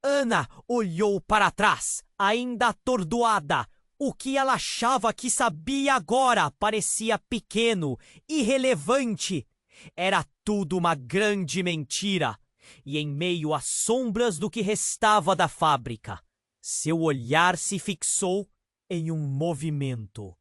Ana olhou para trás, ainda atordoada. O que ela achava que sabia agora parecia pequeno, irrelevante. Era tudo uma grande mentira. e em meio às sombras do que restava da fábrica, seu olhar se fixou em um movimento.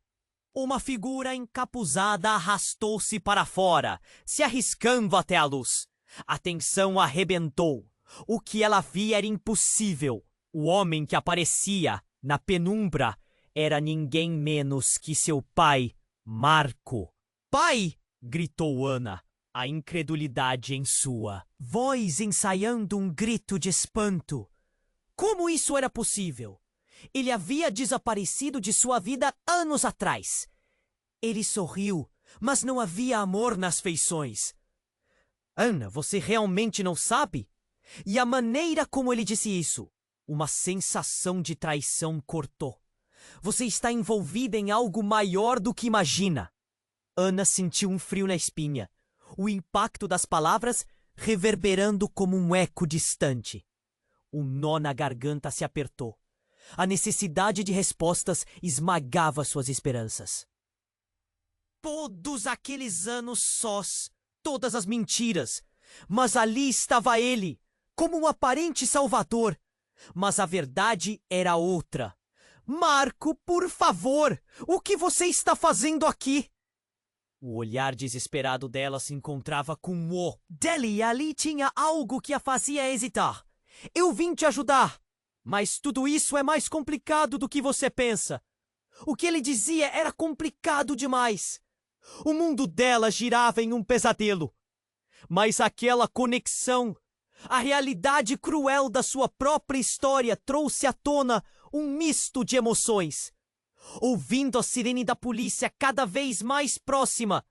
Uma figura encapuzada arrastou-se para fora, se arriscando até a luz. A tensão arrebentou. O que ela via era impossível. O homem que aparecia na penumbra era ninguém menos que seu pai, Marco. "Pai!" gritou Ana, a incredulidade em sua voz ensaiando um grito de espanto. Como isso era possível? Ele havia desaparecido de sua vida anos atrás. Ele sorriu, mas não havia amor nas feições. "Ana, você realmente não sabe?" E a maneira como ele disse isso, uma sensação de traição cortou. "Você está envolvida em algo maior do que imagina." Ana sentiu um frio na espinha, o impacto das palavras reverberando como um eco distante. Um nó na garganta se apertou. A necessidade de respostas esmagava suas esperanças. Todos aqueles anos sós, todas as mentiras. Mas ali estava ele, como um aparente salvador. Mas a verdade era outra. "Marco, por favor, o que você está fazendo aqui?" O olhar desesperado dela se encontrava com o dele e ali tinha algo que a fazia hesitar. "Eu vim te ajudar, mas tudo isso é mais complicado do que você pensa." O que ele dizia era complicado demais. O mundo dela girava em um pesadelo. Mas aquela conexão, a realidade cruel da sua própria história trouxe à tona um misto de emoções. Ouvindo a sirene da polícia cada vez mais próxima,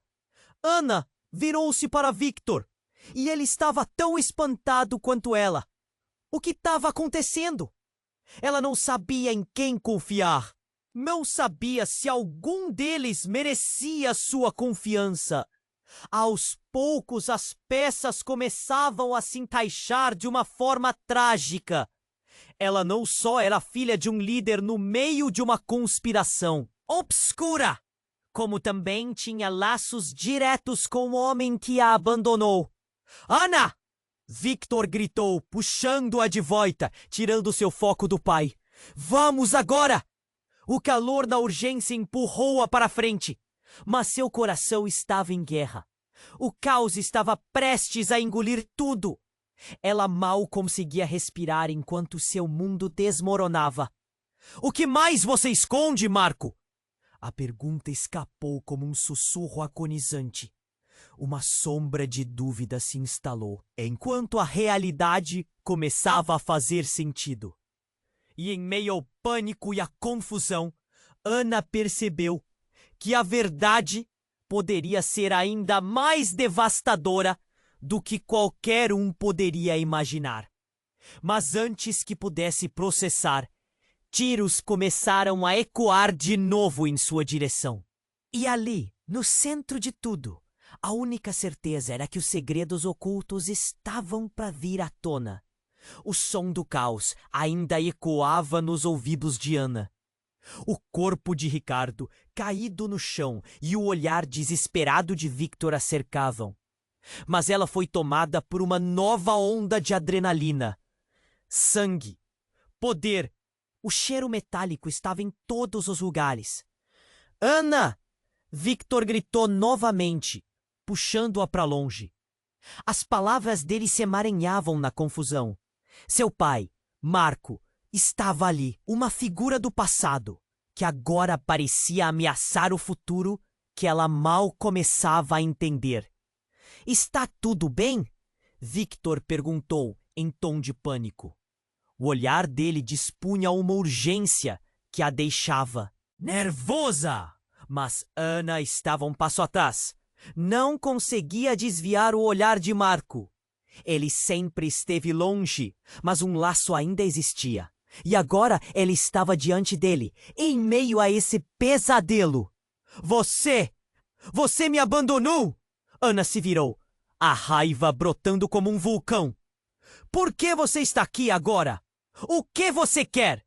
Ana virou-se para Victor e ele estava tão espantado quanto ela. O que estava acontecendo? Ela não sabia em quem confiar. Não sabia se algum deles merecia sua confiança. Aos poucos, as peças começavam a se encaixar de uma forma trágica. Ela não só era filha de um líder no meio de uma conspiração obscura, como também tinha laços diretos com o homem que a abandonou. "Ana!" Victor gritou, puxando-a de volta, tirando seu foco do pai. "Vamos agora!" O calor da urgência empurrou-a para frente, mas seu coração estava em guerra. O caos estava prestes a engolir tudo. Ela mal conseguia respirar enquanto seu mundo desmoronava. "O que mais você esconde, Marco?" A pergunta escapou como um sussurro agonizante. Uma sombra de dúvida se instalou, enquanto a realidade começava a fazer sentido. E em meio ao pânico e à confusão, Ana percebeu que a verdade poderia ser ainda mais devastadora do que qualquer um poderia imaginar. Mas antes que pudesse processar, tiros começaram a ecoar de novo em sua direção. E ali, no centro de tudo, a única certeza era que os segredos ocultos estavam para vir à tona. O som do caos ainda ecoava nos ouvidos de Ana. O corpo de Ricardo, caído no chão, e o olhar desesperado de Victor a cercavam. Mas ela foi tomada por uma nova onda de adrenalina. Sangue, poder, o cheiro metálico estava em todos os lugares. "Ana!" Victor gritou novamente, puxando-a para longe. As palavras dele se emaranhavam na confusão. Seu pai, Marco, estava ali, uma figura do passado, que agora parecia ameaçar o futuro que ela mal começava a entender. "Está tudo bem?" Victor perguntou em tom de pânico. O olhar dele dispunha uma urgência que a deixava nervosa. Mas Ana estava um passo atrás. Não conseguia desviar o olhar de Marco. Ele sempre esteve longe, mas um laço ainda existia. E agora ela estava diante dele, em meio a esse pesadelo. Você me abandonou!" Ana se virou, a raiva brotando como um vulcão. "Por que você está aqui agora? O que você quer?"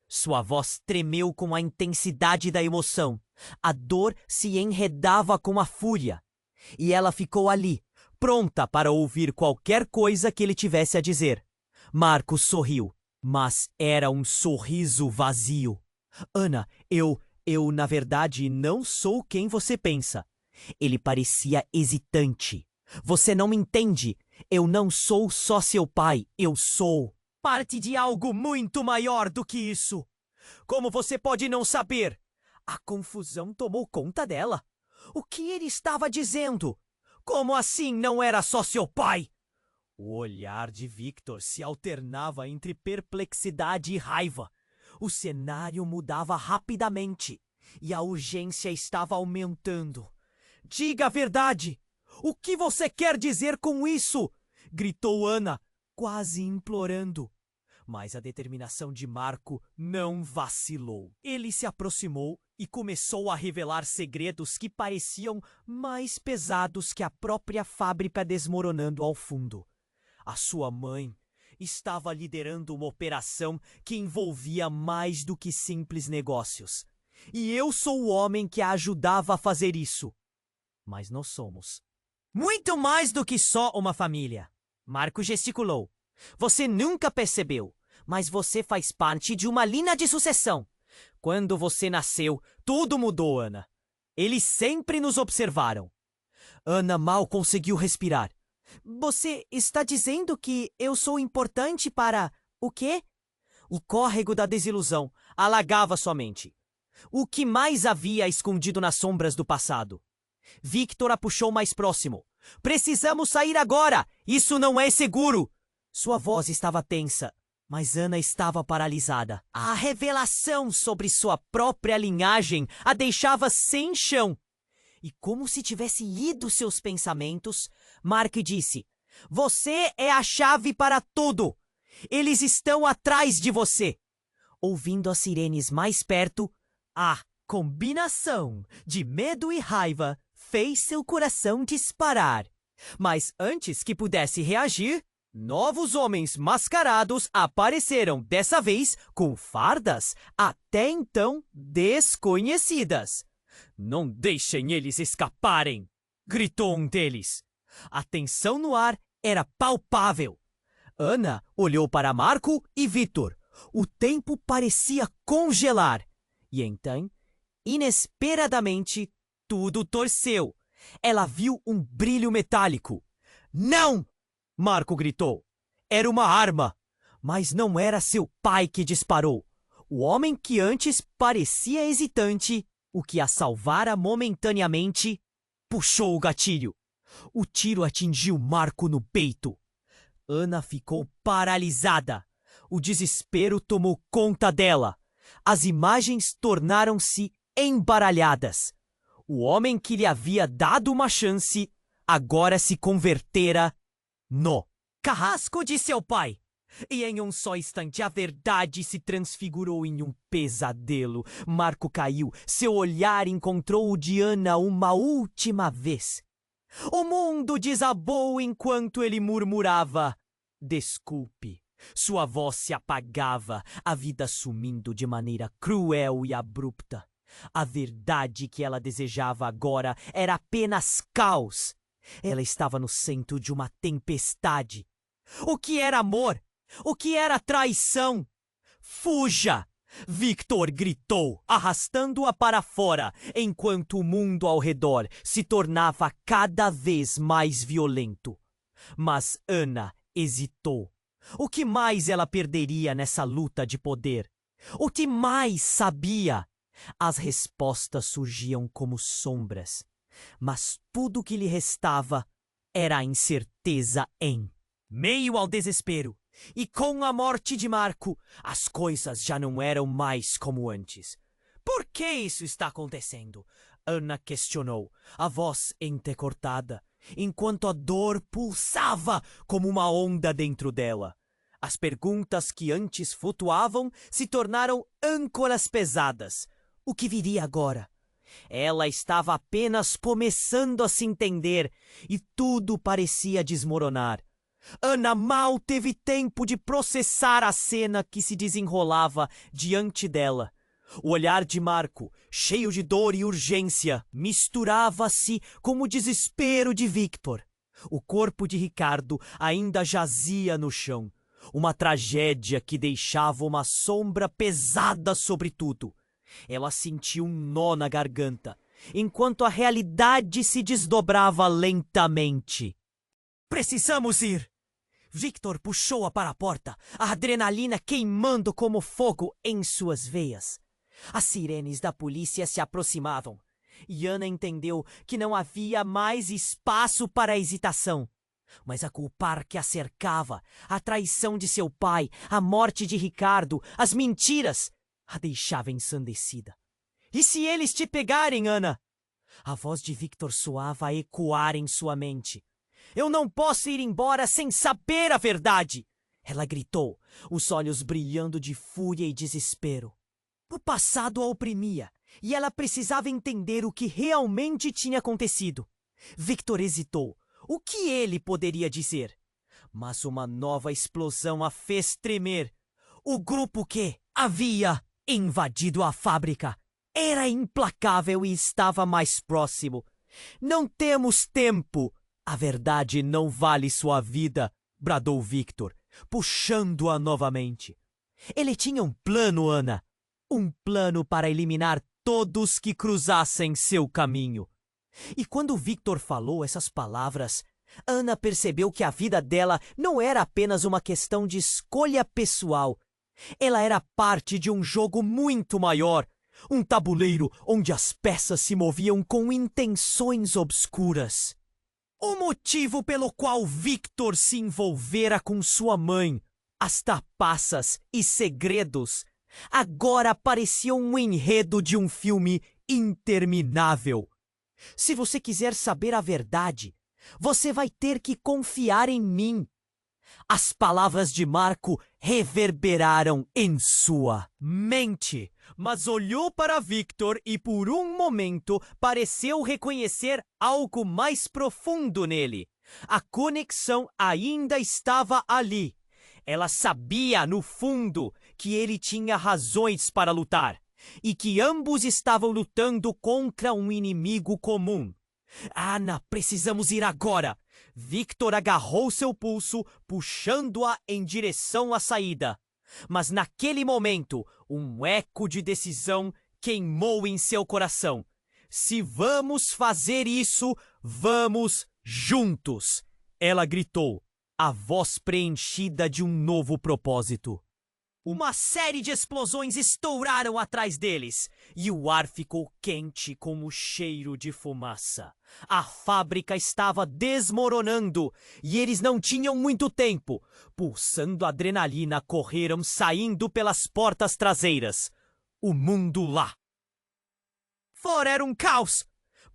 Sua voz tremeu com a intensidade da emoção. A dor se enredava com a fúria. E ela ficou ali, pronta para ouvir qualquer coisa que ele tivesse a dizer. Marco sorriu, mas era um sorriso vazio. Ana, eu na verdade não sou quem você pensa. Ele parecia hesitante. Você não me entende. Eu não sou só seu pai. Eu sou parte de algo muito maior do que isso. Como você pode não saber? A confusão tomou conta dela. O que ele estava dizendo? Como assim não era só seu pai? O olhar de Victor se alternava entre perplexidade e raiva. O cenário mudava rapidamente e a urgência estava aumentando. Diga a verdade! O que você quer dizer com isso? Gritou Ana, quase implorando. Mas a determinação de Marco não vacilou. Ele se aproximou e começou a revelar segredos que pareciam mais pesados que a própria fábrica desmoronando ao fundo. A sua mãe estava liderando uma operação que envolvia mais do que simples negócios. E eu sou o homem que a ajudava a fazer isso. Mas nós somos muito mais do que só uma família. Marco gesticulou. Você nunca percebeu, mas você faz parte de uma linha de sucessão. Quando você nasceu, tudo mudou, Ana. Eles sempre nos observaram. Ana mal conseguiu respirar. Você está dizendo que eu sou importante para... o quê? O córrego da desilusão alagava sua mente. O que mais havia escondido nas sombras do passado? Victor a puxou mais próximo. Precisamos sair agora! Isso não é seguro! Sua voz estava tensa, mas Ana estava paralisada. A revelação sobre sua própria linhagem a deixava sem chão. E como se tivesse lido seus pensamentos, Mark disse: Você é a chave para tudo! Eles estão atrás de você! Ouvindo as sirenes mais perto, a combinação de medo e raiva fez seu coração disparar. Mas antes que pudesse reagir, novos homens mascarados apareceram, dessa vez com fardas até então desconhecidas. Não deixem eles escaparem! Gritou um deles. A tensão no ar era palpável. Ana olhou para Marco e Victor. O tempo parecia congelar. E então, inesperadamente, tudo torceu. Ela viu um brilho metálico. Não! Marco gritou. Era uma arma. Mas não era seu pai que disparou. O homem que antes parecia hesitante, o que a salvara momentaneamente, puxou o gatilho. O tiro atingiu Marco no peito. Ana ficou paralisada. O desespero tomou conta dela. As imagens tornaram-se embaralhadas. O homem que lhe havia dado uma chance agora se convertera no carrasco de seu pai. E em um só instante a verdade se transfigurou em um pesadelo. Marco caiu. Seu olhar encontrou o de Ana uma última vez. O mundo desabou enquanto ele murmurava: Desculpe. Sua voz se apagava, a vida sumindo de maneira cruel e abrupta. A verdade que ela desejava agora era apenas caos. Ela estava no centro de uma tempestade. O que era amor? O que era traição? Fuja! Victor gritou, arrastando-a para fora, enquanto o mundo ao redor se tornava cada vez mais violento. Mas Ana hesitou. O que mais ela perderia nessa luta de poder? O que mais sabia? As respostas surgiam como sombras, mas tudo o que lhe restava era a incerteza em meio ao desespero. E com a morte de Marco, as coisas já não eram mais como antes. Por que isso está acontecendo? Ana questionou, a voz entrecortada, enquanto a dor pulsava como uma onda dentro dela. As perguntas que antes flutuavam se tornaram âncoras pesadas. O que viria agora? Ela estava apenas começando a se entender e tudo parecia desmoronar. Ana mal teve tempo de processar a cena que se desenrolava diante dela. O olhar de Marco, cheio de dor e urgência, misturava-se com o desespero de Victor. O corpo de Ricardo ainda jazia no chão, uma tragédia que deixava uma sombra pesada sobre tudo. Ela sentiu um nó na garganta, enquanto a realidade se desdobrava lentamente. Precisamos ir! Victor puxou-a para a porta, a adrenalina queimando como fogo em suas veias. As sirenes da polícia se aproximavam, e Ana entendeu que não havia mais espaço para hesitação. Mas a culpar que a cercava, a traição de seu pai, a morte de Ricardo, as mentiras, a deixava ensandecida. E se eles te pegarem, Ana? A voz de Victor soava a ecoar em sua mente. Eu não posso ir embora sem saber a verdade! Ela gritou, os olhos brilhando de fúria e desespero. O passado a oprimia, e ela precisava entender o que realmente tinha acontecido. Victor hesitou. O que ele poderia dizer? Mas uma nova explosão a fez tremer. O grupo que havia invadido a fábrica era implacável e estava mais próximo. Não temos tempo! A verdade não vale sua vida, bradou Victor, puxando-a novamente. Ele tinha um plano, Ana. Um plano para eliminar todos que cruzassem seu caminho. E quando Victor falou essas palavras, Ana percebeu que a vida dela não era apenas uma questão de escolha pessoal. Ela era parte de um jogo muito maior, um tabuleiro onde as peças se moviam com intenções obscuras. O motivo pelo qual Victor se envolvera com sua mãe, as trapaças e segredos, agora pareciam um enredo de um filme interminável. Se você quiser saber a verdade, você vai ter que confiar em mim. As palavras de Marco reverberaram em sua mente, mas olhou para Victor e por um momento pareceu reconhecer algo mais profundo nele. A conexão ainda estava ali. Ela sabia, no fundo, que ele tinha razões para lutar e que ambos estavam lutando contra um inimigo comum. Ana, precisamos ir agora! Victor agarrou seu pulso, puxando-a em direção à saída. Mas naquele momento, um eco de decisão queimou em seu coração. Se vamos fazer isso, vamos juntos! Ela gritou, a voz preenchida de um novo propósito. Uma série de explosões estouraram atrás deles, e o ar ficou quente como cheiro de fumaça. A fábrica estava desmoronando, e eles não tinham muito tempo. Pulsando adrenalina, correram saindo pelas portas traseiras. O mundo lá. Fora era um caos.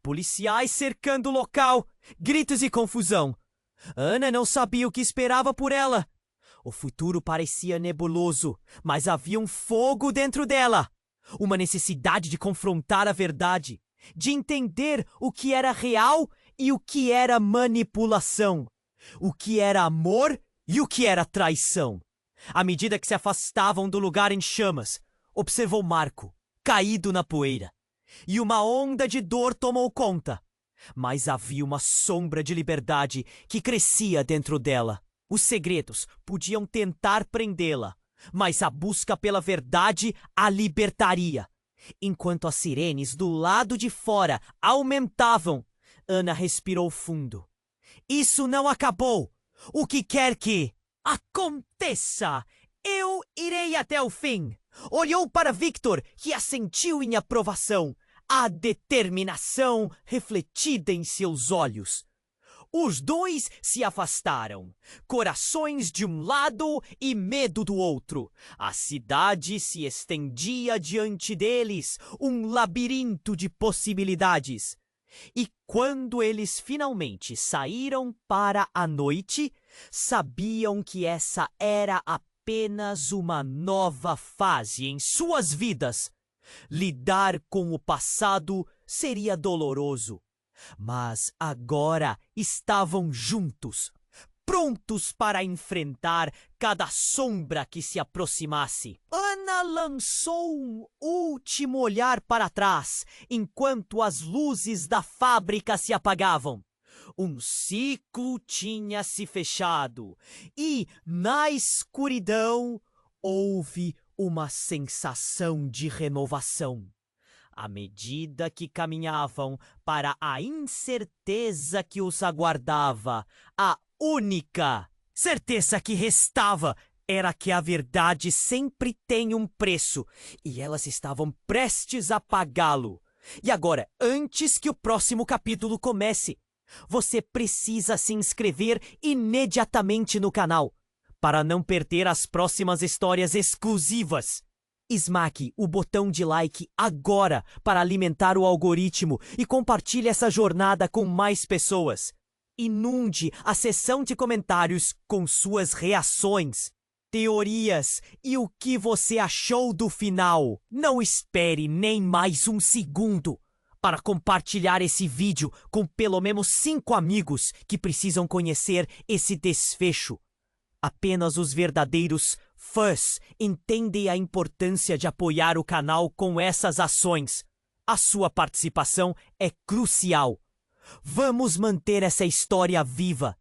Policiais cercando o local, gritos e confusão. Ana não sabia o que esperava por ela. O futuro parecia nebuloso, mas havia um fogo dentro dela. Uma necessidade de confrontar a verdade, de entender o que era real e o que era manipulação, o que era amor e o que era traição. À medida que se afastavam do lugar em chamas, observou Marco, caído na poeira, e uma onda de dor tomou conta. Mas havia uma sombra de liberdade que crescia dentro dela. Os segredos podiam tentar prendê-la, mas a busca pela verdade a libertaria. Enquanto as sirenes do lado de fora aumentavam, Ana respirou fundo. Isso não acabou! O que quer que aconteça, eu irei até o fim! Olhou para Victor, que assentiu em aprovação, a determinação refletida em seus olhos. Os dois se afastaram, corações de um lado e medo do outro. A cidade se estendia diante deles, um labirinto de possibilidades. E quando eles finalmente saíram para a noite, sabiam que essa era apenas uma nova fase em suas vidas. Lidar com o passado seria doloroso. Mas agora estavam juntos, prontos para enfrentar cada sombra que se aproximasse. Ana lançou um último olhar para trás, enquanto as luzes da fábrica se apagavam. Um ciclo tinha se fechado e, na escuridão, houve uma sensação de renovação. À medida que caminhavam para a incerteza que os aguardava, a única certeza que restava era que a verdade sempre tem um preço e elas estavam prestes a pagá-lo. E agora, antes que o próximo capítulo comece, você precisa se inscrever imediatamente no canal para não perder as próximas histórias exclusivas. Esmaque o botão de like agora para alimentar o algoritmo e compartilhe essa jornada com mais pessoas. Inunde a seção de comentários com suas reações, teorias e o que você achou do final. Não espere nem mais um segundo para compartilhar esse vídeo com pelo menos 5 amigos que precisam conhecer esse desfecho. Apenas os verdadeiros fãs entendem a importância de apoiar o canal com essas ações. A sua participação é crucial. Vamos manter essa história viva.